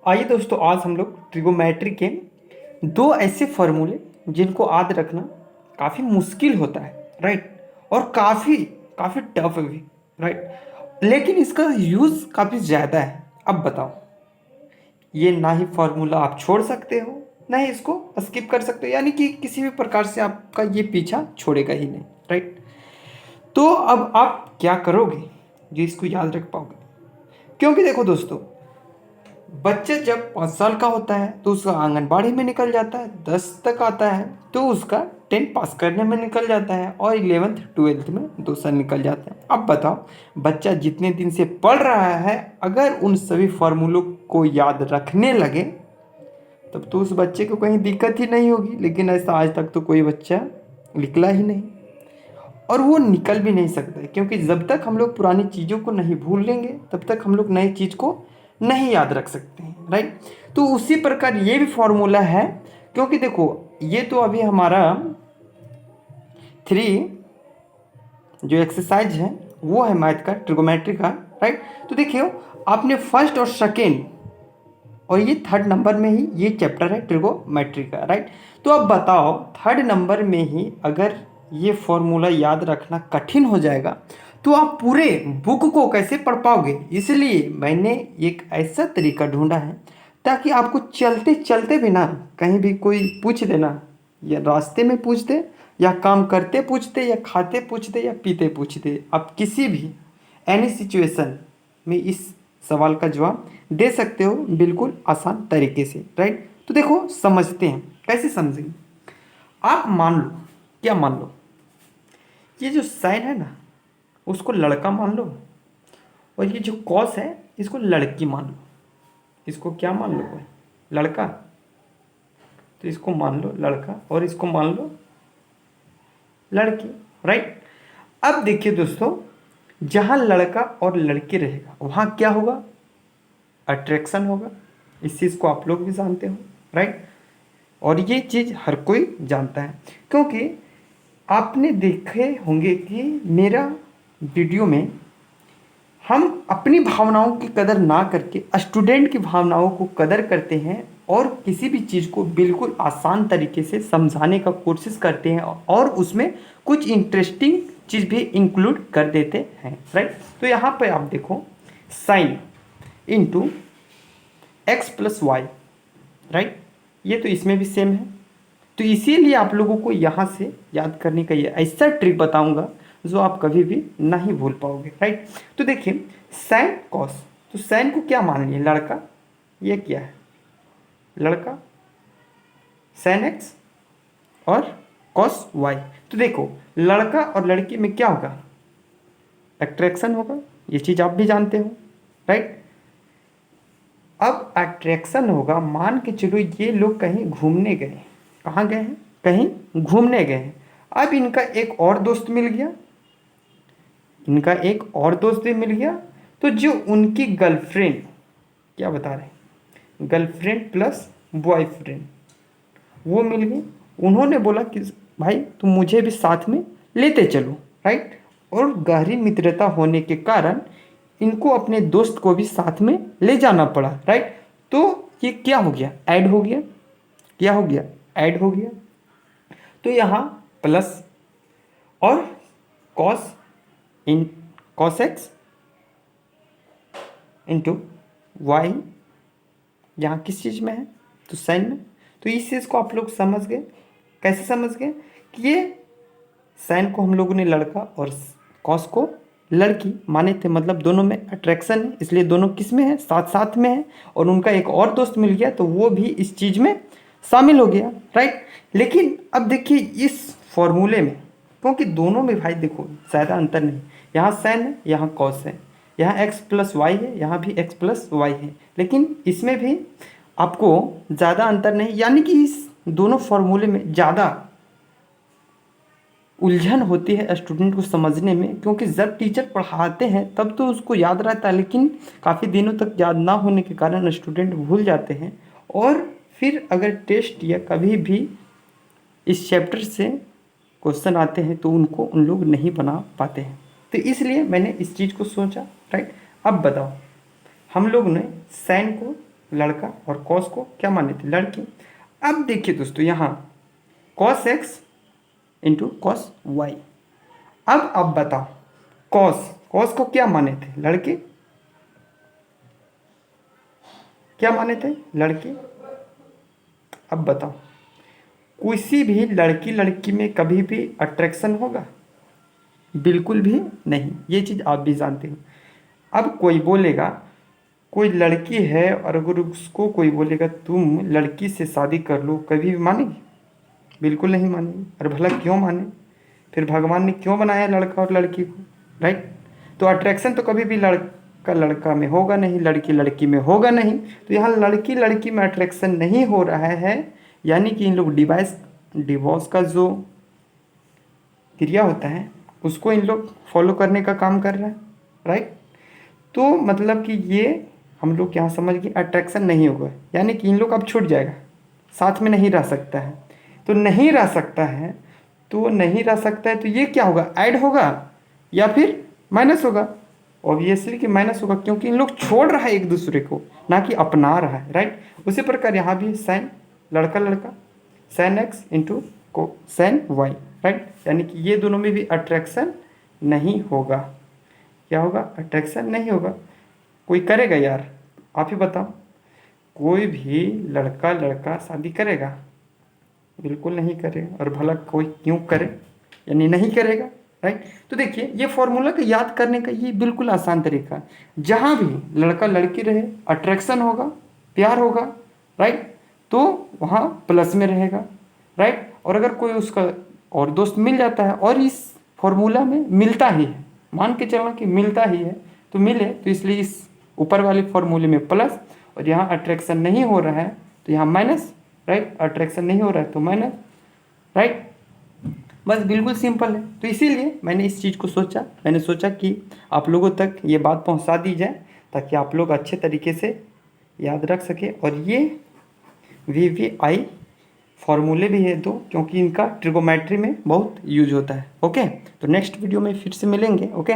आइए दोस्तों, आज हम लोग ट्रिगोमेट्री के दो ऐसे फॉर्मूले जिनको याद रखना काफ़ी मुश्किल होता है, राइट। और काफ़ी काफ़ी टफ भी, राइट, लेकिन इसका यूज़ काफ़ी ज़्यादा है। अब बताओ, ये ना ही फॉर्मूला आप छोड़ सकते हो, ना ही इसको स्किप कर सकते हो, यानी कि किसी भी प्रकार से आपका ये पीछा छोड़ेगा ही नहीं, राइट। तो अब आप क्या करोगे जो इसको याद रख पाओगे? क्योंकि देखो दोस्तों, बच्चे जब 5 साल का होता है तो उसका आंगनबाड़ी में निकल जाता है, 10 तक आता है तो उसका 10 पास करने में निकल जाता है, और 11th 12th में 2 साल निकल जाते हैं। अब बताओ, बच्चा जितने दिन से पढ़ रहा है, अगर उन सभी फार्मूलों को याद रखने लगे तब तो उस बच्चे को कहीं दिक्कत ही नहीं होगी। लेकिन ऐसा आज तक तो कोई बच्चा निकला ही नहीं, और वो निकल भी नहीं सकता है, क्योंकि जब तक हम लोग पुरानी चीज़ों को नहीं भूल लेंगे तब तक हम लोग नई चीज़ को नहीं याद रख सकते हैं, राइट। तो उसी प्रकार ये भी फॉर्मूला है, क्योंकि देखो, ये तो अभी हमारा 3 जो एक्सरसाइज है वो है मैथ का, ट्रिगोमेट्री का, राइट। तो देखियो, आपने फर्स्ट और सेकेंड और ये थर्ड नंबर में ही ये चैप्टर है ट्रिगोमेट्री का, राइट। तो अब बताओ, थर्ड नंबर में ही अगर ये फॉर्मूला याद रखना कठिन हो जाएगा तो आप पूरे बुक को कैसे पढ़ पाओगे? इसलिए मैंने एक ऐसा तरीका ढूंढा है ताकि आपको चलते चलते भी ना कहीं भी कोई पूछ देना, या रास्ते में पूछ दे, या काम करते पूछ दे, या खाते पूछ दे, या पीते पूछ दे, आप किसी भी एनी सिचुएशन में इस सवाल का जवाब दे सकते हो, बिल्कुल आसान तरीके से, राइट। तो देखो, समझते हैं, कैसे समझेंगे। आप मान लो, क्या मान लो, ये जो साइन है ना उसको लड़का मान लो, और ये जो कॉस है इसको लड़की मान लो। इसको क्या मान लो भाई? लड़का। तो इसको मान लो लड़का, और इसको मान लो लड़की, राइट। अब देखिए दोस्तों, जहाँ लड़का और लड़की रहेगा वहाँ क्या होगा? अट्रैक्शन होगा। इस चीज़ को आप लोग भी जानते हो, राइट। और ये चीज़ हर कोई जानता है, क्योंकि आपने देखे होंगे कि मेरा वीडियो में हम अपनी भावनाओं की कदर ना करके स्टूडेंट की भावनाओं को कदर करते हैं, और किसी भी चीज़ को बिल्कुल आसान तरीके से समझाने का कोशिश करते हैं, और उसमें कुछ इंटरेस्टिंग चीज़ भी इंक्लूड कर देते हैं, राइट। तो यहाँ पे आप देखो, sine into X plus Y, right. ये तो इसमें भी सेम है। तो इसीलिए आप लोगों को यहाँ से याद करने का ये ऐसा ट्रिक बताऊंगा जो आप कभी भी नहीं भूल पाओगे, राइट। तो देखिए, साइन कॉस, तो साइन को क्या मान लिया? लड़का। ये क्या है? लड़का। साइन एक्स और कॉस वाई। तो देखो, लड़का और लड़की में क्या होगा? अट्रैक्शन होगा। ये चीज़ आप भी जानते हो, राइट। अब अट्रैक्शन होगा, मान के चलो ये लोग कहीं घूमने गए। कहाँ गए हैं? कहीं घूमने गए हैं। अब इनका एक और दोस्त मिल गया, इनका एक और दोस्त भी मिल गया। तो जो उनकी गर्लफ्रेंड, क्या बता रहे हैं, गर्लफ्रेंड प्लस बॉयफ्रेंड, वो मिल गई। उन्होंने बोला कि भाई तुम मुझे भी साथ में लेते चलो, राइट। और गहरी मित्रता होने के कारण इनको अपने दोस्त को भी साथ में ले जाना पड़ा, राइट। तो ये क्या हो गया? ऐड हो गया। क्या हो गया? ऐड हो गया। तो यहाँ प्लस और कॉस इन कॉस एक्स इंटू वाई, यहाँ किस चीज़ में है? तो साइन में। तो इस चीज़ को आप लोग समझ गए। कैसे समझ गए? कि ये साइन को हम लोगों ने लड़का और कॉस को लड़की माने थे, मतलब दोनों में अट्रैक्शन है, इसलिए दोनों किस में है? साथ साथ में है। और उनका एक और दोस्त मिल गया तो वो भी इस चीज़ में शामिल हो गया, राइट। लेकिन अब देखिए इस फॉर्मूले में, क्योंकि दोनों में भाई देखो ज़्यादा अंतर नहीं, यहाँ साइन है, यहाँ कॉस है, यहाँ एक्स प्लस वाई है, यहाँ भी एक्स प्लस वाई है, लेकिन इसमें भी आपको ज़्यादा अंतर नहीं, यानी कि इस दोनों फॉर्मूले में ज़्यादा उलझन होती है स्टूडेंट को समझने में, क्योंकि जब टीचर पढ़ाते हैं तब तो उसको याद रहता है, लेकिन काफ़ी दिनों तक याद ना होने के कारण स्टूडेंट भूल जाते हैं, और फिर अगर टेस्ट या कभी भी इस चैप्टर से क्वेश्चन आते हैं तो उनको उन लोग नहीं बना पाते हैं। तो इसलिए मैंने इस चीज़ को सोचा, राइट। अब बताओ, हम लोग ने साइन को लड़का और कॉस को क्या माने थे, लड़की। अब देखिए दोस्तों यहाँ cos X into cos Y. अब बताओ कॉस कॉस को क्या माने थे, लड़के, क्या माने थे, लड़के। अब बताओ किसी भी लड़की लड़की में कभी भी अट्रैक्शन होगा, बिल्कुल भी नहीं, ये चीज़ आप भी जानते हो। अब कोई बोलेगा, कोई लड़की है और अगर उसको कोई बोलेगा तुम लड़की से शादी कर लो, कभी भी मानेगी, बिल्कुल नहीं मानेगी। और भला क्यों माने, फिर भगवान ने क्यों बनाया लड़का और लड़की को, राइट। तो अट्रैक्शन तो कभी भी लड़का लड़का में होगा नहीं, लड़की लड़की में होगा नहीं। तो यहाँ लड़की लड़की में अट्रैक्शन नहीं हो रहा है, यानी कि इन लोग डिवोर्स का जो क्रिया होता है उसको इन लोग फॉलो करने का काम कर रहा है, राइट। तो मतलब कि ये हम लोग यहाँ समझ गए अट्रैक्शन नहीं होगा, यानी कि इन लोग अब छूट जाएगा, साथ में नहीं रह सकता है। तो नहीं रह सकता है, तो नहीं रह सकता है, तो ये क्या होगा, ऐड होगा या फिर माइनस होगा। ऑब्वियसली कि माइनस होगा, क्योंकि इन लोग छोड़ रहा है एक दूसरे को, ना कि अपना रहा है, राइट। उसी प्रकार यहाँ भी साइन लड़का लड़का साइन एक्स इंटू को साइन वाई, राइट। यानी कि ये दोनों में भी अट्रैक्शन नहीं होगा। क्या होगा, अट्रैक्शन नहीं होगा। कोई करेगा यार, आप ही बताओ, कोई भी लड़का लड़का शादी करेगा, बिल्कुल नहीं करेगा। और भला कोई क्यों करे, यानी नहीं करेगा, राइट। तो देखिए ये फॉर्मूला को याद करने का ये बिल्कुल आसान तरीका है। जहाँ भी लड़का लड़की रहे अट्रैक्शन होगा, प्यार होगा, राइट, तो वहाँ प्लस में रहेगा, राइट। और अगर कोई उसका और दोस्त मिल जाता है और इस फॉर्मूला में मिलता ही है, मान के चलना कि मिलता ही है, तो मिले तो इसलिए इस ऊपर वाले फॉर्मूले में प्लस, और यहाँ अट्रैक्शन नहीं हो रहा है तो यहाँ माइनस, राइट। अट्रैक्शन नहीं हो रहा है तो माइनस, राइट। बस बिल्कुल सिंपल है। तो इसीलिए मैंने इस चीज़ को सोचा, मैंने सोचा कि आप लोगों तक ये बात पहुंचा दी जाए ताकि आप लोग अच्छे तरीके से याद रख सके। और ये VVI फॉर्मूले भी है दो, क्योंकि इनका ट्रिगोमेट्री में बहुत यूज होता है। ओके, तो नेक्स्ट वीडियो में फिर से मिलेंगे। ओके।